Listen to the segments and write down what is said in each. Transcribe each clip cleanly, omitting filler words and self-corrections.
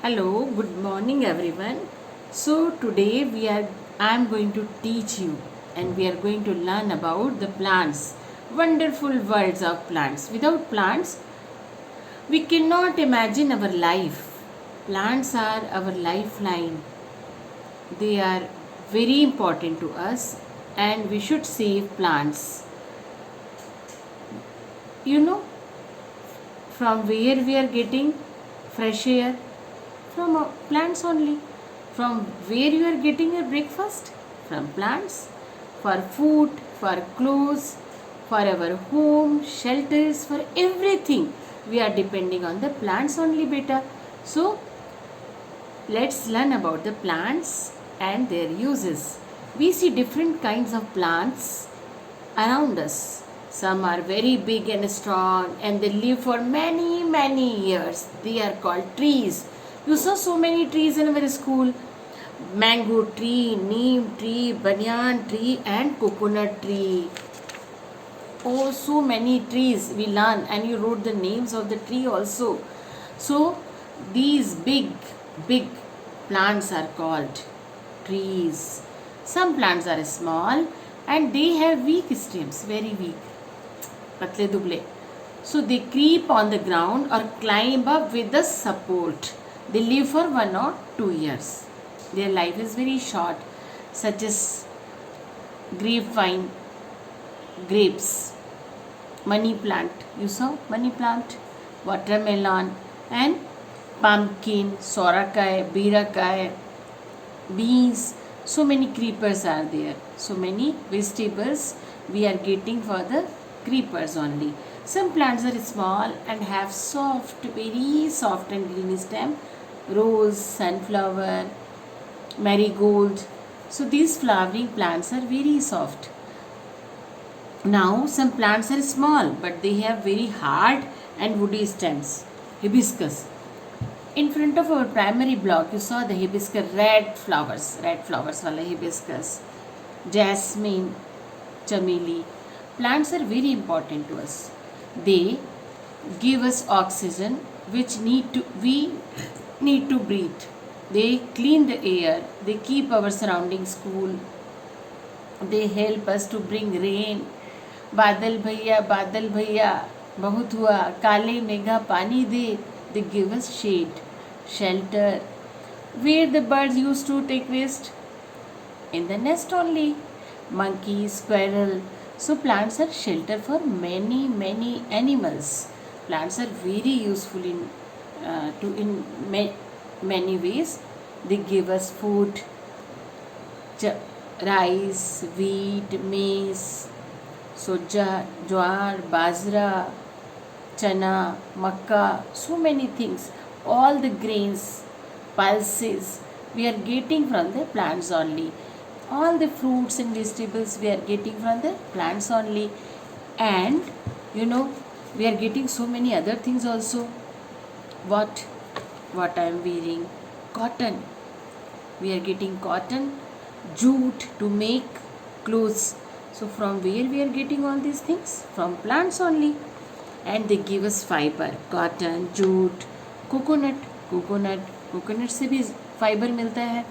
Hello, good morning everyone. So today I am going to teach you and we are going to learn about the plants. Wonderful worlds of plants. Without plants, we cannot imagine our life. Plants are our lifeline. They are very important to us and we should save plants. You know from where we are getting fresh air? From plants only. From where you are getting your breakfast? From plants. For food, for clothes, for our home, shelters, for everything we are depending on the plants only, beta. So let's learn about the plants and their uses. We see different kinds of plants around us. Some are very big and strong and they live for many years. They are called trees. You saw so many trees in our school. Mango tree, neem tree, banyan tree and coconut tree. Oh, so many trees we learn and you wrote the names of the tree also. So these big plants are called trees. Some plants are small and they have weak stems, very weak. Patle duble. So they creep on the ground or climb up with the support. They live for 1 or 2 years. Their life is very short, such as grapevine, grapes, money plant. You saw money plant, watermelon, and pumpkin, sorakai, birakai, beans. So many creepers are there. So many vegetables we are getting for the creepers only. Some plants are small and have very soft and green stem. Rose, sunflower, marigold. So these flowering plants are very soft. Now some plants are small but they have very hard and woody stems. Hibiscus. In front of our primary block you saw the hibiscus red flowers wala hibiscus. Jasmine, chameli. Plants are very important to us. They give us oxygen which we need to breathe. They clean the air. They keep our surroundings cool. They help us to bring rain. बादल भैया बहुत हुआ काले मेघा पानी दे. They give us shade, shelter. Where the birds used to take rest? In the nest only. Monkey, squirrel. So plants are shelter for many animals. Plants are very useful in many ways. They give us food, rice, wheat, maize, soja, jowar, bajra, chana, makka, so many things. All the grains, pulses we are getting from the plants only. All the fruits and vegetables we are getting from the plants only. And we are getting so many other things also. What I am wearing? Cotton. We are getting cotton, jute to make clothes. So from where we are getting all these things? From plants only. And they give us fiber. Cotton, jute, coconut से भी fibre मिलता है.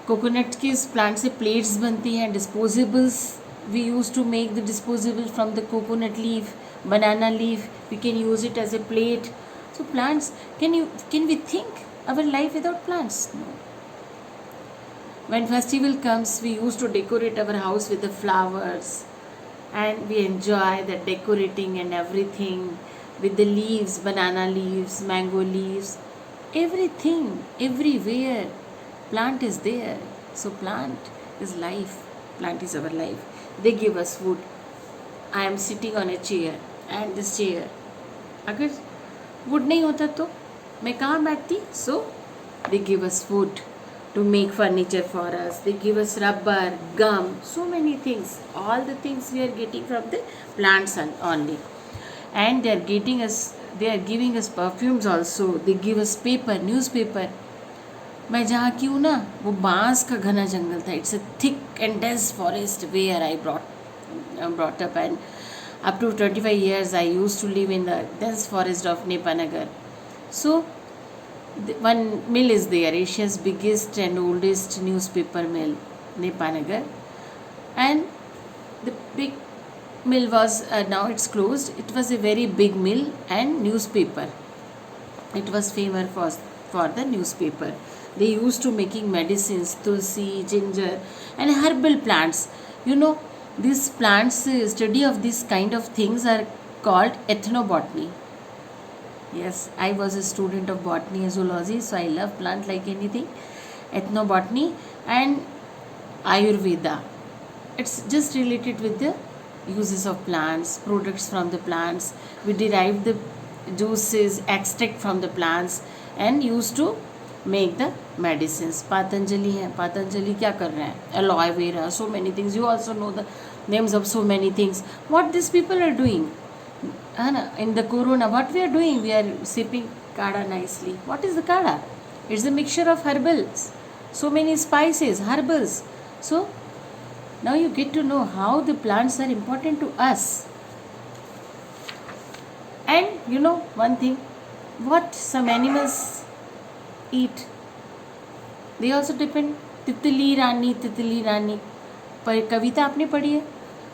Coconut के plant से plates बनती हैं. Disposables we use to make the disposable from the coconut leaf, banana leaf. We can use it as a plate. So plants, can we think our life without plants? No. When festival comes, we used to decorate our house with the flowers and we enjoy the decorating and everything with the leaves, banana leaves, mango leaves, everything, everywhere. Plant is there. So plant is life. Plant is our life. They give us food. I am sitting on a chair and this chair, अगर wood नहीं होता तो मैं कहाँ बैठती? So they give us food to make furniture for us. They give us rubber, gum, so many things. All the things we are getting from the plants only. And they are giving us perfumes also. They give us paper, newspaper. मैं जहाँ की हूँ ना वो बांस का घना जंगल था. It's a thick and dense forest where I brought up, and up to 25 years I used to live in the dense forest of Nepanagar. So One mill is there, Asia's biggest and oldest newspaper mill, Nepanagar. And the big mill was, now it's closed. It was a very big mill and newspaper. It was famous for the newspaper. They used to making medicines, tulsi, ginger, and herbal plants. You know, these plants, study of this kind of things are called ethnobotany. Yes, I was a student of botany and zoology, so I love plant like anything. Ethnobotany and Ayurveda. It's just related with the uses of plants, products from the plants. We derive the juices, extract from the plants and used to make the medicines. Patanjali है. Patanjali क्या कर रहे हैं? Aloe vera, so many things. You also know the names of so many things. What these people are doing? In the corona, what we are doing? We are sipping kada nicely. What is the kada? It's a mixture of herbals. So many spices, herbals. So now you get to know how the plants are important to us. And you know one thing, what some animals eat, they also depend. तितली रानी पर कविता आपने पढ़ी है,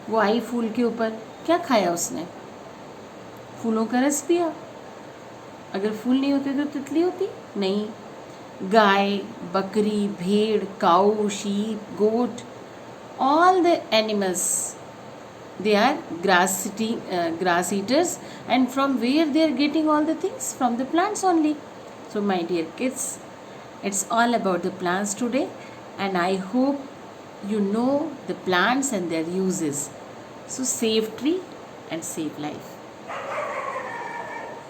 वो आई फूल के ऊपर, क्या खाया उसने? फूलों का रस पिया. अगर फूल नहीं होते तो तितली होती नहीं. गाय, बकरी, भेड़, काऊ, sheep, goat, all the animals, they are grass eaters, and from where they are getting all the things? From the plants only. So my dear kids, it's all about the plants today, and I hope you know the plants and their uses. So save tree and save life.